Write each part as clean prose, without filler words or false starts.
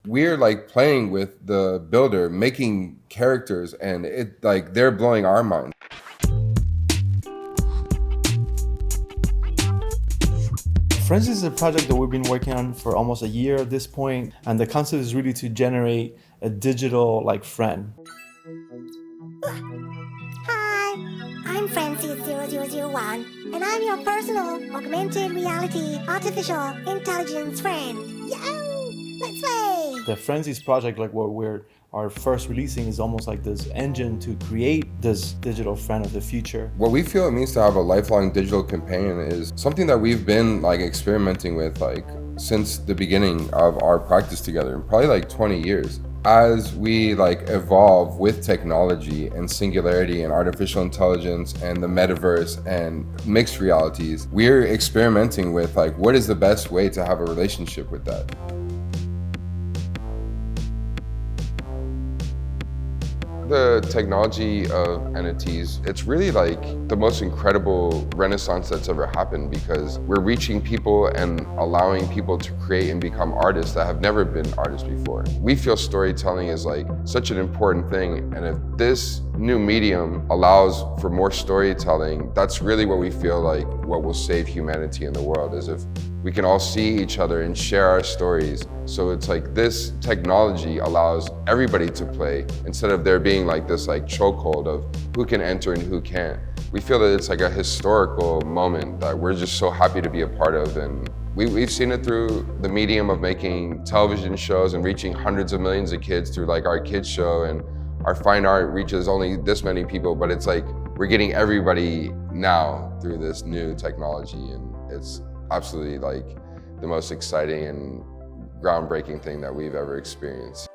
we're like playing with the builder, making characters, and it like they're blowing our minds. FRiENDSiES is a project that we've been working on for almost a year at this point, and the concept is really to generate a digital like friend. Hi, I'm FRiENDSiES0001, and I'm your personal augmented reality artificial intelligence friend. Yo, let's play! The FRiENDSiES project, like what our first releasing, is almost like this engine to create this digital friend of the future. What we feel it means to have a lifelong digital companion is something that we've been like experimenting with like since the beginning of our practice together, probably like 20 years. As we like evolve with technology and singularity and artificial intelligence and the metaverse and mixed realities, we're experimenting with like what is the best way to have a relationship with that. The technology of NFTs, it's really like the most incredible renaissance that's ever happened, because we're reaching people and allowing people to create and become artists that have never been artists before. We feel storytelling is like such an important thing, and if this new medium allows for more storytelling, that's really what we feel like what will save humanity in the world, is if we can all see each other and share our stories. So it's like this technology allows everybody to play instead of there being like this like chokehold of who can enter and who can't. We feel that it's like a historical moment that we're just so happy to be a part of, and we've seen it through the medium of making television shows and reaching hundreds of millions of kids through like our kids show, and our fine art reaches only this many people, but it's like we're getting everybody now through this new technology, and it's absolutely like the most exciting and groundbreaking thing that we've ever experienced.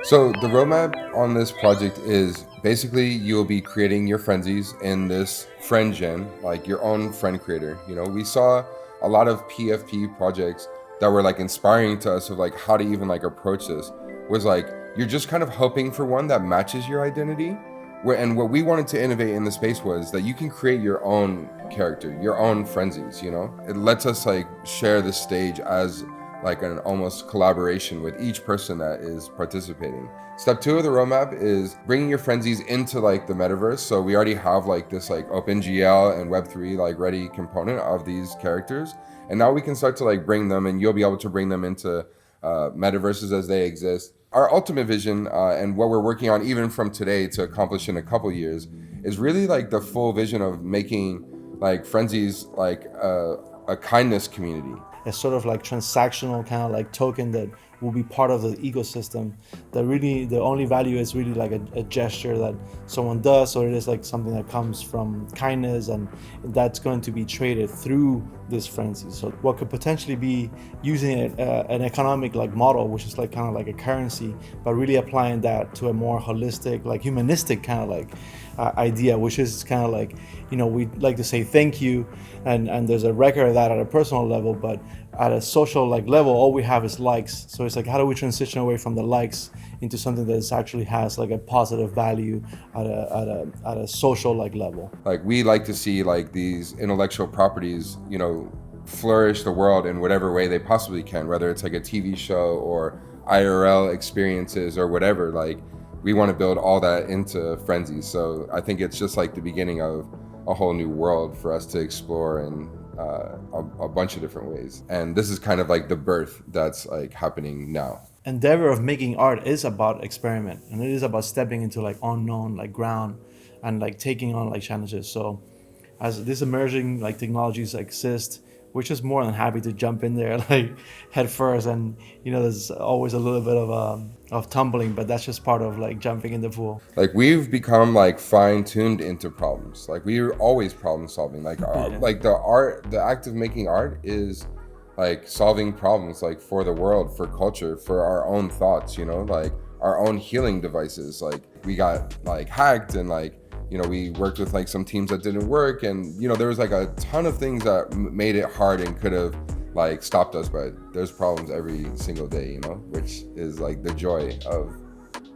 So the roadmap on this project is basically you'll be creating your FRiENDSiES in this friend gen, like your own friend creator. You know, we saw a lot of PFP projects that were like inspiring to us of like how to even like approach this. Was like you're just kind of hoping for one that matches your identity. And what we wanted to innovate in the space was that you can create your own character, your own FRiENDSiES, you know? It lets us like share the stage as like an almost collaboration with each person that is participating. Step 2 of the roadmap is bringing your FRiENDSiES into like the metaverse. So we already have like this like OpenGL and Web3 like ready component of these characters. And now we can start to like bring them, and you'll be able to bring them into metaverses as they exist. Our ultimate vision and what we're working on even from today to accomplish in a couple years is really like the full vision of making like FRiENDSiES like a kindness community. A sort of like transactional kind of like token that will be part of the ecosystem, that really the only value is really like a gesture that someone does, or it is like something that comes from kindness, and that's going to be traded through this FRiENDSiES. So what could potentially be using an economic like model, which is like kind of like a currency, but really applying that to a more holistic, like humanistic kind of like idea, which is kind of like, you know, we like to say thank you, and there's a record of that at a personal level, but at a social like level, all we have is likes. So it's like, how do we transition away from the likes into something that actually has like a positive value at a social like level? Like we like to see like these intellectual properties, you know, flourish the world in whatever way they possibly can, whether it's like a TV show or IRL experiences or whatever. Like we want to build all that into FRiENDSiES. So I think it's just like the beginning of a whole new world for us to explore in a bunch of different ways. And this is kind of like the birth that's like happening now. Endeavor of making art is about experiment, and it is about stepping into like unknown like ground and like taking on like challenges. So as these emerging like technologies exist, we're just more than happy to jump in there like head first. And you know, there's always a little bit of tumbling, but that's just part of like jumping in the pool. Like we've become like fine-tuned into problems. Like we were always problem solving. Like like the act of making art is like solving problems like for the world, for culture, for our own thoughts, you know, like our own healing devices. Like we got like hacked, and like, you know, we worked with like some teams that didn't work, and you know, there was like a ton of things that made it hard and could have like stopped us, but there's problems every single day, you know, which is like the joy of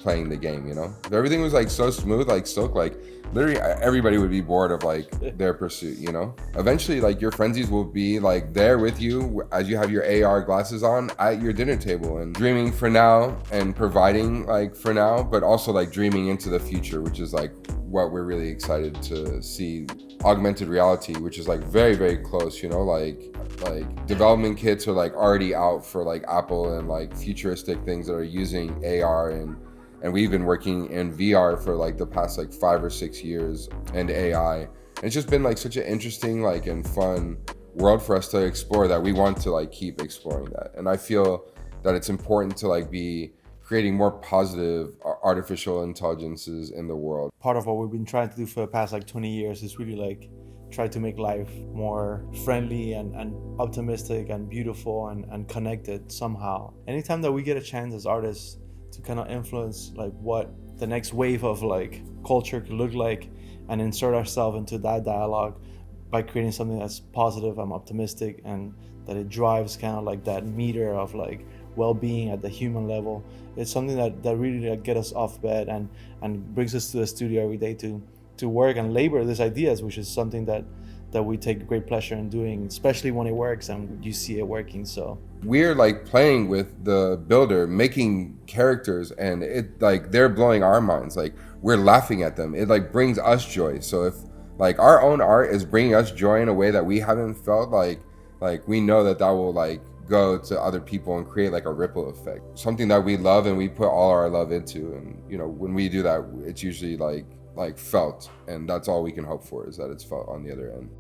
playing the game, you know? If everything was like so smooth, like silk, like literally everybody would be bored of like their pursuit, you know? Eventually, like your frenzies will be like there with you as you have your AR glasses on at your dinner table and dreaming for now and providing like for now, but also like dreaming into the future, which is like what we're really excited to see. Augmented reality, which is like very, very close, you know, like development kits are like already out for like Apple and like futuristic things that are using AR, and we've been working in VR for like the past like 5 or 6 years, and AI. And it's just been like such an interesting like and fun world for us to explore that we want to like keep exploring that. And I feel that it's important to like be creating more positive artificial intelligences in the world. Part of what we've been trying to do for the past like 20 years is really like try to make life more friendly and optimistic and beautiful and connected somehow. Anytime that we get a chance as artists to kind of influence like what the next wave of like culture could look like and insert ourselves into that dialogue by creating something that's positive and optimistic, and that it drives kind of like that meter of like well-being at the human level, it's something that really like get us off bed and brings us to the studio every day to work and labor these ideas, which is something that we take great pleasure in doing, especially when it works and you see it working. So we're like playing with the builder, making characters, and it like they're blowing our minds. Like we're laughing at them. It like brings us joy. So if like our own art is bringing us joy in a way that we haven't felt, like we know that will like go to other people and create like a ripple effect, something that we love and we put all our love into. And you know, when we do that, it's usually like felt, and that's all we can hope for, is that it's felt on the other end.